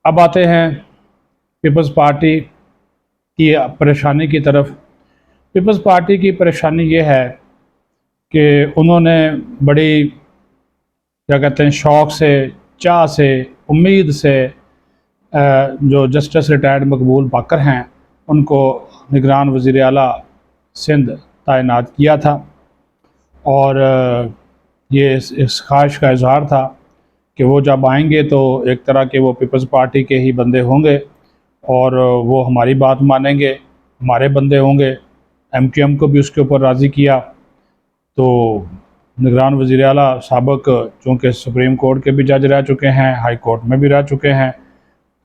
अब आते हैं पीपल्स पार्टी की परेशानी की तरफ। पीपल्स पार्टी की परेशानी ये है कि उन्होंने बड़ी क्या कहते हैं शौक़ से, चाह से, उम्मीद से जो जस्टिस रिटायर्ड मकबूल बाकर हैं उनको निगरान वज़ीर आला सिंध तैनात किया था, और ये इस ख्वाहिश का इजहार था कि वो जब आएंगे तो एक तरह के वो पीपल्स पार्टी के ही बंदे होंगे और वो हमारी बात मानेंगे, हमारे बंदे होंगे। MQM को भी उसके ऊपर राज़ी किया। तो निगरान वज़ीर आला साबिक़ चूँकि सुप्रीम कोर्ट के भी जज रह चुके हैं, हाई कोर्ट में भी रह चुके हैं,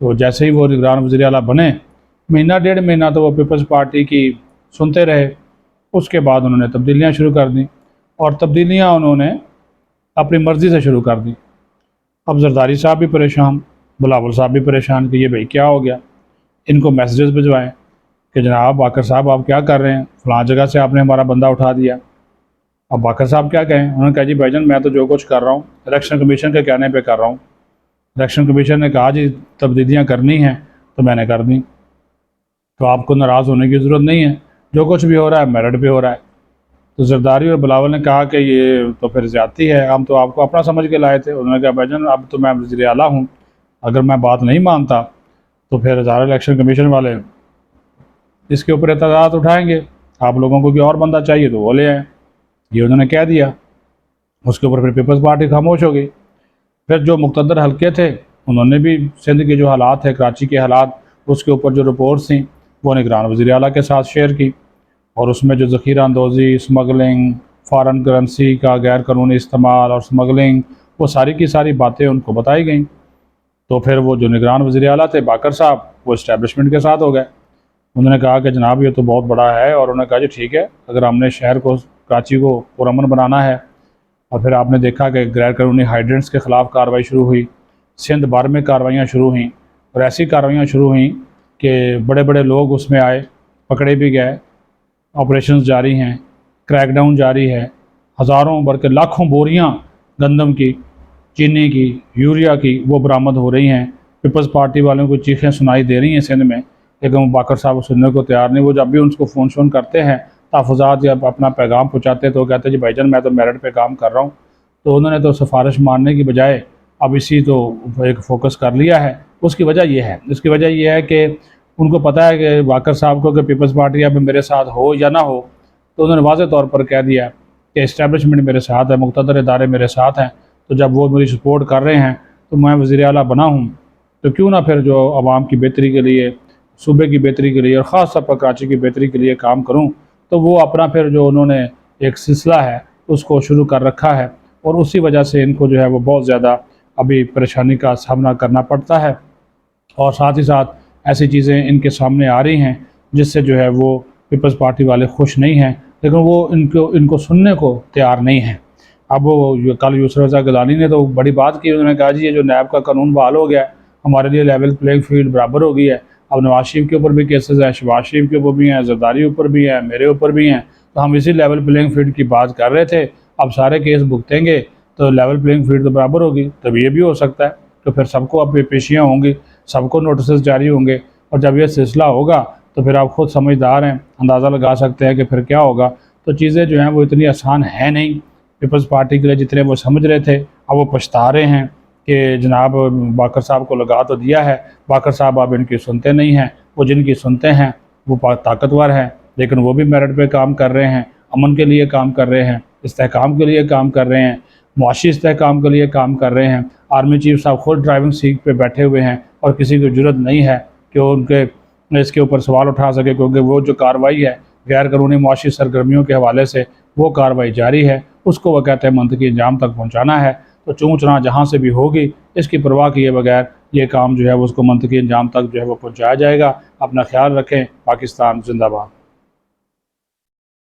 तो जैसे ही वो निगरान वज़ीर आला बने, महीना डेढ़ महीना तो वो पीपल्स पार्टी की सुनते रहे। उसके बाद उन्होंने तब्दीलियाँ शुरू कर दी, और तब्दीलियाँ उन्होंने अपनी मर्ज़ी से शुरू कर दी। अब जरदारी साहब भी परेशान, बिलावल साहब भी परेशान कि ये भाई क्या हो गया। इनको मैसेजेस भिजवाएँ कि जनाब बाकर साहब आप क्या कर रहे हैं, फ़लाँ जगह से आपने हमारा बंदा उठा दिया। अब बाकर साहब क्या कहें, उन्होंने कहा जी भाईजान मैं तो जो कुछ कर रहा हूँ इलेक्शन कमीशन के कहने पे कर रहा हूँ। इलेक्शन कमीशन ने कहा जी तब्दीलियाँ करनी हैं तो मैंने कर दी, तो आपको नाराज़ होने की ज़रूरत नहीं है, जो कुछ भी हो रहा है मेरिट पे हो रहा है। तो जरदारी और बिलावल ने कहा कि ये तो फिर ज़्यादती है, हम तो आपको अपना समझ के लाए थे। उन्होंने कहा भाईजान अब तो मैं वज़ीर आला हूँ, अगर मैं बात नहीं मानता तो फिर ज़ाहिर इलेक्शन कमीशन वाले इसके ऊपर एतराज़ात उठाएंगे, आप लोगों को कोई और बंदा चाहिए तो वो ले आएँ। ये उन्होंने कह दिया। उसके ऊपर फिर पीपल्स पार्टी खामोश हो गई। फिर जो मुक़्तदर हल्के थे उन्होंने भी सिंध के जो हालात है, कराची के हालात, उसके ऊपर जो रिपोर्ट्स थी वो निगरान वज़ीर आला के साथ शेयर की, और उसमें जो ज़ख़ीरा अंदोज़ी, स्मगलिंग, फ़ॉरेन करेंसी का गैर कानूनी इस्तेमाल और स्मगलिंग, वो सारी की सारी बातें उनको बताई गई। तो फिर वो जो निगरान वज़ीर आला थे बाकर साहब, वो इस्टेब्लिशमेंट के साथ हो गए। उन्होंने कहा कि जनाब ये तो बहुत बड़ा है, और उन्होंने कहा जी ठीक है, अगर हमने शहर को, कराची को पुरअमन बनाना है। और फिर आपने देखा कि गैर कानूनी हाइड्रेंट्स के ख़िलाफ़ कार्रवाई शुरू हुई, सिंध भर में कार्रवाइयाँ शुरू हुईं, और ऐसी कार्रवाइयाँ शुरू हुईं कि बड़े बड़े लोग उसमें आए, पकड़े भी गए, ऑपरेशंस जारी हैं, क्रैकडाउन जारी है, हज़ारों बल्कि लाखों बोरियां गंदम की, चीनी की, यूरिया की वो बरामद हो रही हैं। पीपल्स पार्टी वालों को चीखें सुनाई दे रही हैं सिंध में, लेकिन वो बाकर साहब सुनने को तैयार नहीं। वो जब भी उनको फ़ोन शोन करते हैं, तहफ़्फ़ुज़ात या अपना पैगाम पहुँचाते हैं, तो कहते हैं जी भाईजान मैं तो मेरिट पे काम कर रहा हूँ। तो उन्होंने तो सिफारिश मानने की बजाय अब इसी तो एक फ़ोकस कर लिया है। उसकी वजह ये है, इसकी वजह यह है कि उनको पता है कि बाकर साहब को कि पीपल्स पार्टी अब मेरे साथ हो या ना हो, तो उन्होंने वाज़ेह तौर पर कह दिया कि इस्टेब्लिशमेंट मेरे साथ है, मुक़्तदर इदारे मेरे साथ हैं, तो जब वो मेरी सपोर्ट कर रहे हैं तो मैं वज़ीर आला बना हूँ, तो क्यों ना फिर जो आवाम की बेहतरी के लिए, सूबे की बेहतरी के लिए और ख़ास तौर पर कराची की बेहतरी के लिए काम करूँ। तो वो अपना फिर जो उन्होंने एक सिलसिला है उसको शुरू कर रखा है, और उसी वजह से इनको जो है वो बहुत ज़्यादा अभी परेशानी का सामना करना पड़ता है। और साथ ही साथ ऐसी चीज़ें इनके सामने आ रही हैं जिससे जो है वो पीपल्स पार्टी वाले खुश नहीं हैं, लेकिन वो इनको सुनने को तैयार नहीं हैं। अब वो कल यूसुफ रज़ा गिलानी ने तो बड़ी बात की, उन्होंने कहा जी ये जो नैब का कानून बहाल हो गया है, हमारे लिए लेवल प्लेइंग फील्ड बराबर हो गई है। अब नवाज शरीफ के ऊपर भी केसेस हैं, शहबाज शरीफ के ऊपर भी हैं, जरदारी ऊपर भी हैं, मेरे ऊपर भी हैं, तो हम इसी लेवल प्लेइंग फील्ड की बात कर रहे थे। अब सारे केस भुगतेंगे तो लेवल प्लेइंग फील्ड तो बराबर होगी। तब ये भी हो सकता है तो फिर सबको अब पेशियाँ होंगी, सबको नोटिस जारी होंगे, और जब ये सिलसिला होगा तो फिर आप ख़ुद समझदार हैं, अंदाज़ा लगा सकते हैं कि फिर क्या होगा। तो चीज़ें जो हैं वो इतनी आसान है नहीं पीपल्स पार्टी के लिए जितने वो समझ रहे थे। अब वो पछता रहे हैं कि जनाब बाकर साहब को लगा तो दिया है, बाकर साहब अब इनकी सुनते नहीं हैं। वो जिनकी सुनते हैं वो ताकतवर हैं, लेकिन वो भी मेरिट पे काम कर रहे हैं, अमन के लिए काम कर रहे हैं, इस्तेहकाम के लिए काम कर रहे हैं, मुआशी इस्तेहकाम के लिए काम कर रहे हैं। आर्मी चीफ साहब खुद ड्राइविंग सीट पे बैठे हुए हैं, और किसी को ज़रूरत नहीं है कि वो उनके इसके ऊपर सवाल उठा सके, क्योंकि वो जो कार्रवाई है गैर कानूनी मुआशी सरगर्मियों के हवाले से वो कार्रवाई जारी है, उसको वो कहते हैं मंतकी अंजाम तक पहुँचाना है। तो चूँ चुना जहाँ से भी होगी इसकी परवाह किए बगैर ये काम जो है वो उसको मंतकी अंजाम तक जो है वो पहुँचाया जाएगा। अपना ख्याल रखें। पाकिस्तान जिंदाबाद।